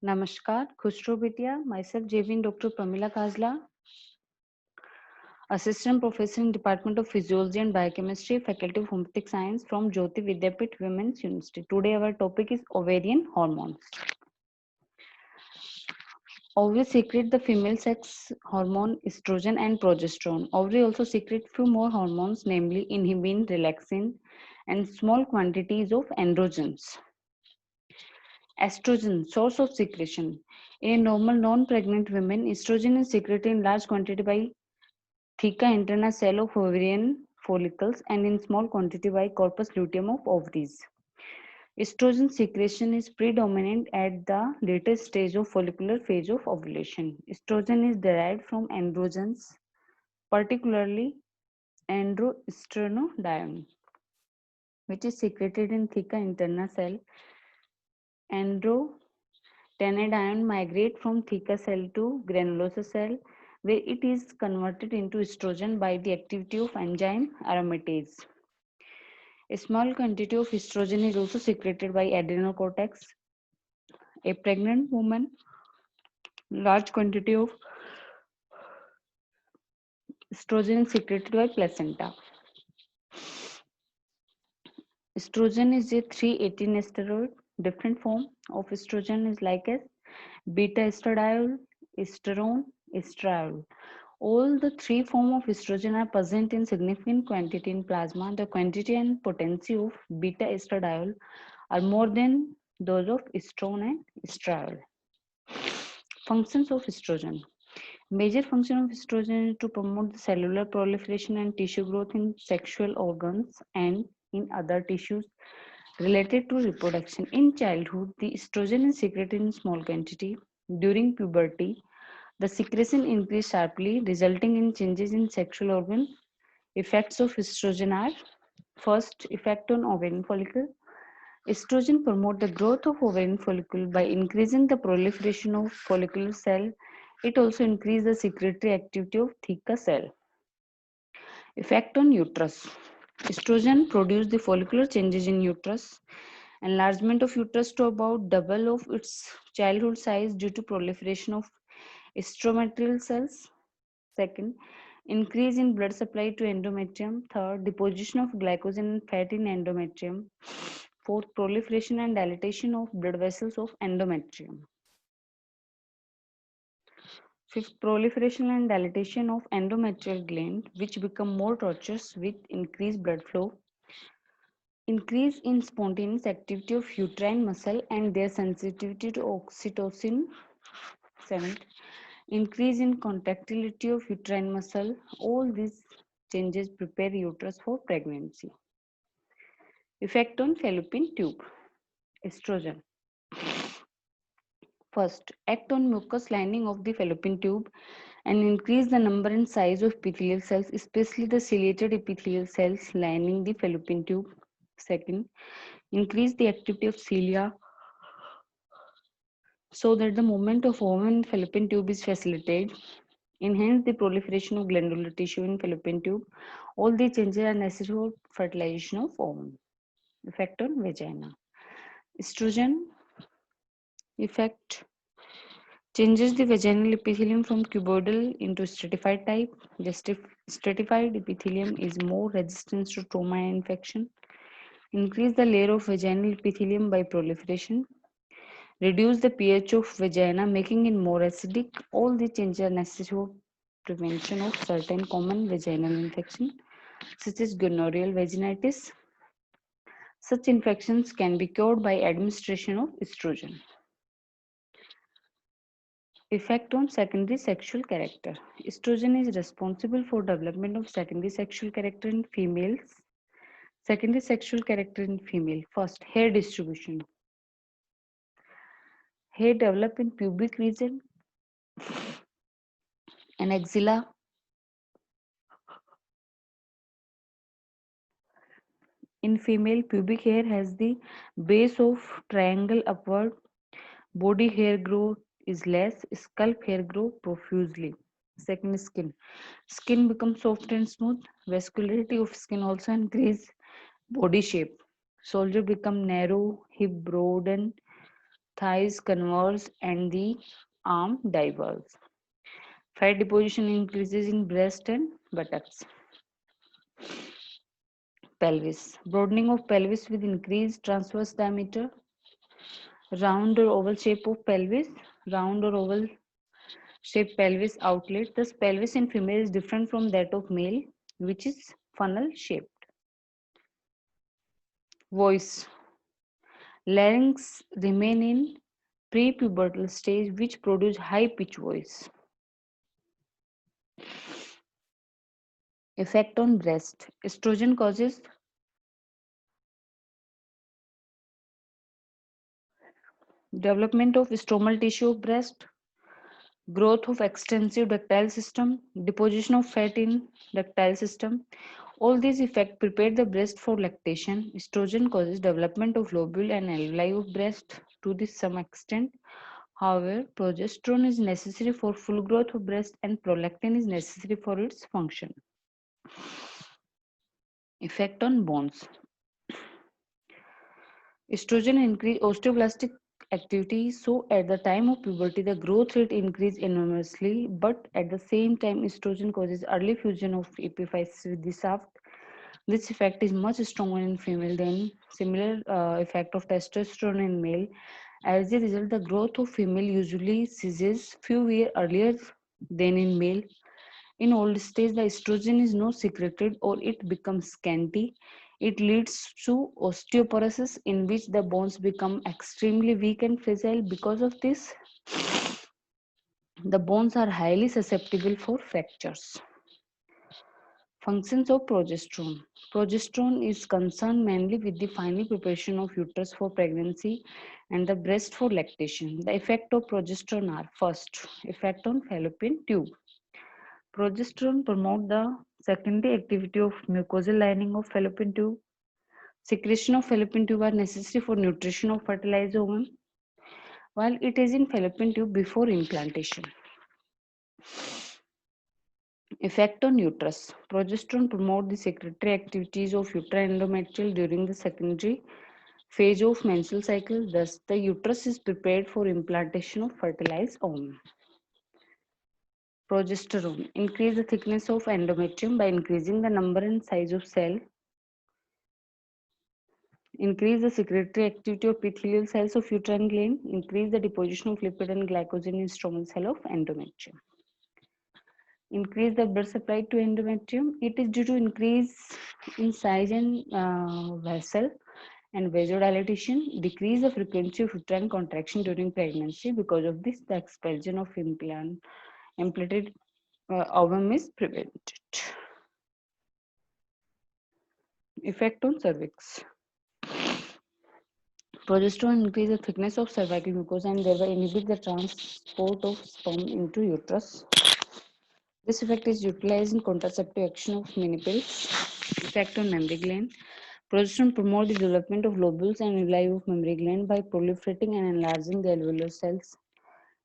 Namaskar, Khushro Bidya, myself Javin Dr. Pramila Kazla, Assistant Professor in Department of Physiology and Biochemistry, Faculty of Homeopathic Science from Jyoti Vidyapith Women's University. Today our topic is ovarian hormones. Ovaries secrete the female sex hormone estrogen and progesterone. Ovary also secrete few more hormones, namely inhibin, relaxin, and small quantities of androgens. Estrogen, source of secretion. In normal non-pregnant women, estrogen is secreted in large quantity by theca interna cell of ovarian follicles and in small quantity by corpus luteum of ovaries. Estrogen secretion is predominant at the later stage of follicular phase of ovulation. Estrogen is derived from androgens, particularly androstenedione, which is secreted in theca interna cell. Androstenedione migrate from theca cell to granulosa cell, where it is converted into estrogen by the activity of enzyme aromatase. A small quantity of estrogen is also secreted by adrenal cortex. A pregnant woman, large quantity of estrogen is secreted by placenta. Estrogen is a 3-18 steroid. Different form of estrogen is like as beta estradiol, esterone, estriol. All the three forms of estrogen are present in significant quantity in plasma. The quantity and potency of beta estradiol are more than those of estrone and estriol. Functions of estrogen. Major function of estrogen is to promote the cellular proliferation and tissue growth in sexual organs and in other tissues related to reproduction. In childhood, the estrogen is secreted in small quantity. During puberty, the secretion increases sharply, resulting in changes in sexual organ. Effects of estrogen are: first, effect on ovarian follicle. Estrogen promotes the growth of ovarian follicle by increasing the proliferation of follicular cell. It also increases the secretory activity of theca cell. Effect on uterus. Estrogen produces the follicular changes in uterus. Enlargement of uterus to about double of its childhood size due to proliferation of estrometrial cells. Second, increase in blood supply to endometrium. Third, deposition of glycogen and fat in endometrium. Fourth, proliferation and dilatation of blood vessels of endometrium. Fifth, proliferation and dilatation of endometrial gland, which become more tortuous with increased blood flow. Increase in spontaneous activity of uterine muscle and their sensitivity to oxytocin. Seventh, increase in contractility of uterine muscle. All these changes prepare uterus for pregnancy. Effect on fallopian tube. Estrogen. First, act on mucous lining of the fallopian tube and increase the number and size of epithelial cells, especially the ciliated epithelial cells lining the fallopian tube. Second, increase the activity of cilia so that the movement of ovum in fallopian tube is facilitated. Enhance the proliferation of glandular tissue in fallopian tube. All these changes are necessary for fertilization of ovum. Effect on vagina. Estrogen effect changes the vaginal epithelium from cuboidal into stratified type. The stratified epithelium is more resistant to trauma and infection. Increase the layer of vaginal epithelium by proliferation. Reduce the pH of vagina, making it more acidic. All these changes are necessary for prevention of certain common vaginal infection, such as gonorrheal vaginitis. Such infections can be cured by administration of estrogen. Effect on secondary sexual character. Estrogen is responsible for development of secondary sexual character in females. Secondary sexual character in female. First, hair distribution. Hair develop in pubic region and axilla. In female, pubic hair has the base of triangle upward. Body hair growth is less. Scalp hair grow profusely. Second, skin. Skin becomes soft and smooth. Vascularity of skin also increase. Body shape. Shoulder become narrow. Hip broaden. thighs converge, and the arm diverge. Fat deposition increases in breast and buttocks. Pelvis. Broadening of pelvis with increased transverse diameter. Round or oval shape of pelvis. Round or oval shaped pelvis outlet. Thus, pelvis in female is different from that of male, which is funnel shaped. Voice. Larynx remain in prepubertal stage, which produce high pitch voice. Effect on breast. Estrogen causes development of stromal tissue of breast, growth of extensive ductile system, deposition of fat in ductile system. All these effects prepare the breast for lactation. Estrogen causes development of lobule and alveoli of breast to this some extent. However, progesterone is necessary for full growth of breast and prolactin is necessary for its function. Effect on bones. Estrogen increase osteoblastic activity, so at the time of puberty the growth rate increases enormously, but at the same time estrogen causes early fusion of epiphyses with the shaft. This effect is much stronger in female than similar effect of testosterone in male. As a result, the growth of female usually ceases few years earlier than in male. In old stage, the estrogen is not secreted or it becomes scanty. It leads to osteoporosis in which the bones become extremely weak and fragile. Because of this, the bones are highly susceptible for fractures. Functions of progesterone. Progesterone is concerned mainly with the final preparation of uterus for pregnancy and the breast for lactation. The effect of progesterone are: first, effect on fallopian tube. Progesterone promotes the secondary activity of mucosal lining of fallopian tube. Secretion of fallopian tube are necessary for nutrition of fertilized ovum while it is in fallopian tube before implantation. Effect on uterus. Progesterone promotes the secretory activities of uterine endometrium during the secondary phase of menstrual cycle. Thus, the uterus is prepared for implantation of fertilized ovum. Progesterone increase the thickness of endometrium by increasing the number and size of cell. Increase the secretory activity of epithelial cells of uterine gland. Increase the deposition of lipid and glycogen in stromal cell of endometrium. Increase the blood supply to endometrium. It is due to increase in size and vessel and vasodilatation. Decrease the frequency of uterine contraction during pregnancy. Because of this, the expulsion of implanted ovum is prevented. Effect on cervix. Progesterone increases the thickness of cervical mucosa and thereby inhibit the transport of sperm into uterus. This effect is utilized in contraceptive action of mini pills. Effect on mammary gland. Progesterone promotes the development of lobules and alveoli of mammary gland by proliferating and enlarging the alveolar cells.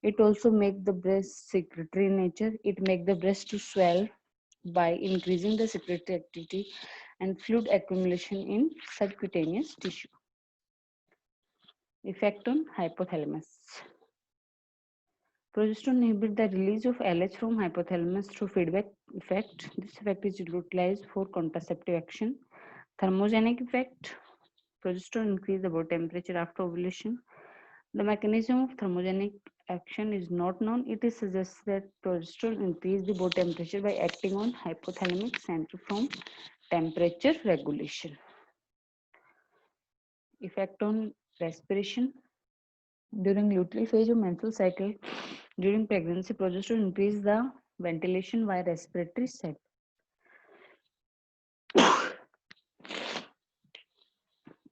It also makes the breast secretory in nature. It makes the breast to swell by increasing the secretory activity and fluid accumulation in subcutaneous tissue. Effect on hypothalamus. Progesterone inhibits the release of LH from hypothalamus through feedback effect. This effect is utilized for contraceptive action. Thermogenic effect. Progesterone increases the body temperature after ovulation. The mechanism of thermogenic action is not known. It is suggested that progesterone increases the body temperature by acting on hypothalamic center from temperature regulation. Effect on respiration. During luteal phase of menstrual cycle, during pregnancy, progesterone increases the ventilation via respiratory sac.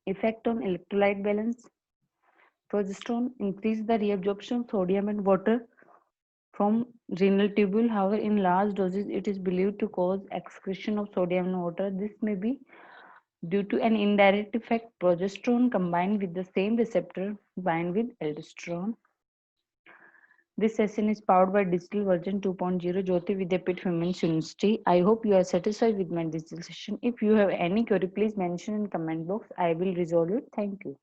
Effect on electrolyte balance. Progesterone increases the reabsorption of sodium and water from renal tubule. However, in large doses, it is believed to cause excretion of sodium and water. This may be due to an indirect effect. Progesterone combined with the same receptor bind with aldosterone. This session is powered by Digital Version 2.0 Jyoti Vidyapeeth Women's University. I hope you are satisfied with my digital session. If you have any query, please mention in comment box. I will resolve it. Thank you.